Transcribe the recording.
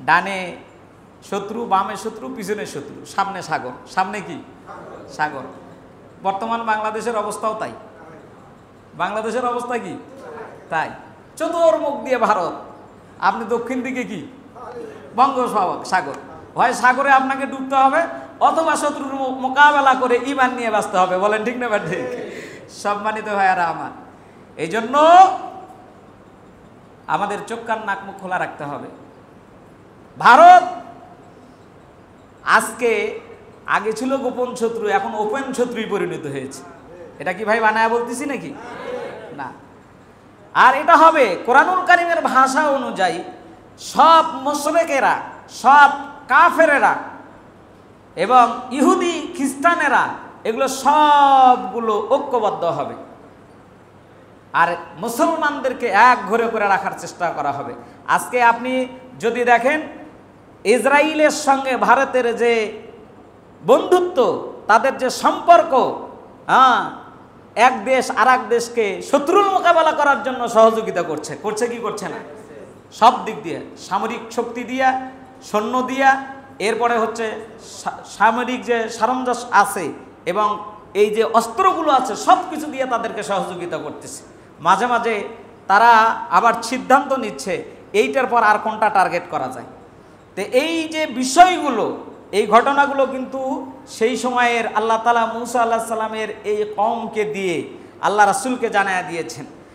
ডানে শত্রু, বামে শত্রু, পিছনে শত্রু, সামনে সাগর। সামনে কি? সাগর। বর্তমান বাংলাদেশের অবস্থাও তাই। বাংলাদেশের অবস্থা কি? তাই। চতুর্মুখ দিয়ে ভারত, আপনি দক্ষিণ দিকে কি? বঙ্গোপসাগর। হয় সাগরে আপনাকে ডুবতে হবে, অথবা শত্রুর মোকাবেলা করে ঈমান নিয়ে বাঁচতে হবে। বলেন ঠিক না বা ঠিক? সম্মানিত ভাইয়ারা আমার, এই জন্য আমাদের চোখ কান নাক মুখ খোলা রাখতে হবে। ভারত আজকে আগে ছিল গোপন শত্রু, এখন ওপেন শত্রুই পরিণত হয়েছে। এটা কি ভাই বানায়া বলতেছি নাকি? না। আর এটা হবে কোরআনুল কারীমের ভাষা অনুযায়ী সব মুশরিকেরা, সব কাফেরেরা এবং ইহুদি খ্রিস্টানেরা এগুলো সবগুলো ঐক্যবদ্ধ হবে, আর মুসলমানদেরকে এক ঘরে করে রাখার চেষ্টা করা হবে। আজকে আপনি যদি দেখেন ইসরায়েলের সঙ্গে ভারতের যে বন্ধুত্ব, তাদের যে সম্পর্ক, এক দেশ আর এক দেশকে শত্রুর মোকাবেলা করার জন্য সহযোগিতা করছে। করছে কি করছে না? সব দিক দিয়ে, সামরিক শক্তি দিয়া, সৈন্য দিয়া, এরপরে হচ্ছে সামরিক যে সরঞ্জাম আছে এবং এই যে অস্ত্রগুলো আছে সব কিছু দিয়ে তাদেরকে সহযোগিতা করতেছে। মাঝে মাঝে তারা আবার সিদ্ধান্ত নিচ্ছে এইটার পর আর কোনটা টার্গেট করা যায়। তো এই যে বিষয়গুলো, এই ঘটনাগুলো কিন্তু সেই সময়ের আল্লাহ তাআলা মুসা আলাইহিস সালামের এই কওমকে দিয়ে আল্লাহ রাসূলকে জানায়া দিয়েছেন।